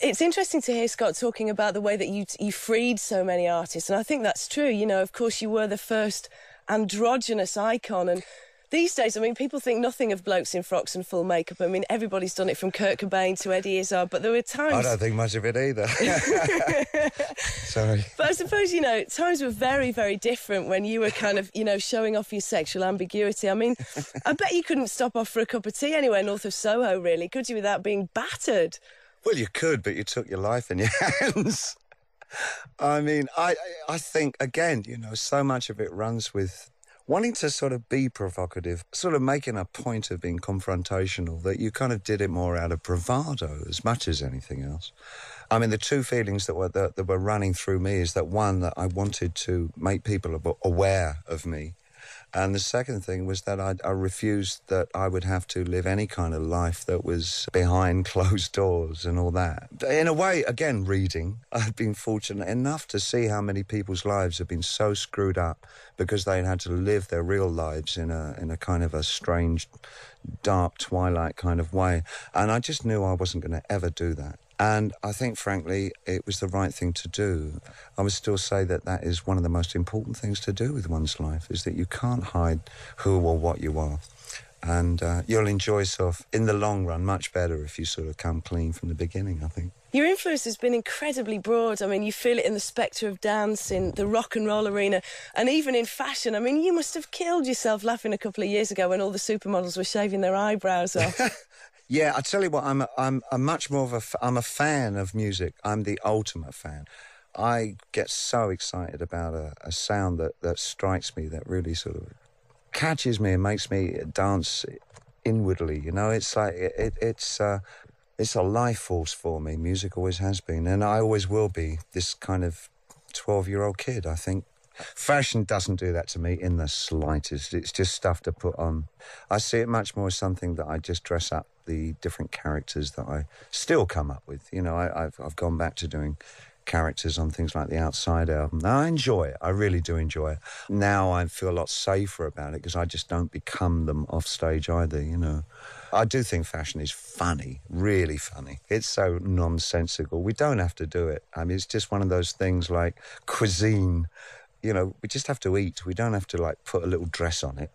It's interesting to hear Scott talking about the way that you freed so many artists, and I think that's true. You know, of course, you were the first androgynous icon, and these days, I mean, people think nothing of blokes in frocks and full makeup. I mean, everybody's done it from Kurt Cobain to Eddie Izzard, but there were times... I don't think much of it either. Sorry. But I suppose, you know, times were very, very different when you were kind of, you know, showing off your sexual ambiguity. I mean, I bet you couldn't stop off for a cup of tea anywhere north of Soho, really, could you, without being battered? Well, you could, but you took your life in your hands. I mean, I think, again, you know, so much of it runs with wanting to sort of be provocative, sort of making a point of being confrontational, that you kind of did it more out of bravado as much as anything else. I mean, the two feelings that were running through me is that, one, that I wanted to make people aware of me. And the second thing was that I refused that I would have to live any kind of life that was behind closed doors and all that. In a way, again, reading, I've been fortunate enough to see how many people's lives have been so screwed up because they had to live their real lives in a kind of a strange, dark twilight kind of way. And I just knew I wasn't going to ever do that. And I think, frankly, it was the right thing to do. I would still say that that is one of the most important things to do with one's life, is that you can't hide who or what you are. And you'll enjoy yourself in the long run much better if you sort of come clean from the beginning, I think. Your influence has been incredibly broad. I mean, you feel it in the spectre of dance, in the rock and roll arena, and even in fashion. I mean, you must have killed yourself laughing a couple of years ago when all the supermodels were shaving their eyebrows off. Yeah, I tell you what, I'm much more of I'm a fan of music. I'm the ultimate fan. I get so excited about a sound that strikes me, that really sort of catches me and makes me dance inwardly. You know, it's like it's a life force for me. Music always has been, and I always will be. This kind of 12-year-old kid, I think. Fashion doesn't do that to me in the slightest. It's just stuff to put on. I see it much more as something that I just dress up the different characters that I still come up with. You know, I've gone back to doing characters on things like the Outside album. Now, I enjoy it. I really do enjoy it. Now I feel a lot safer about it because I just don't become them off stage either, you know. I do think fashion is funny, really funny. It's so nonsensical. We don't have to do it. I mean, it's just one of those things like cuisine. You know, we just have to eat. We don't have to, like, put a little dress on it.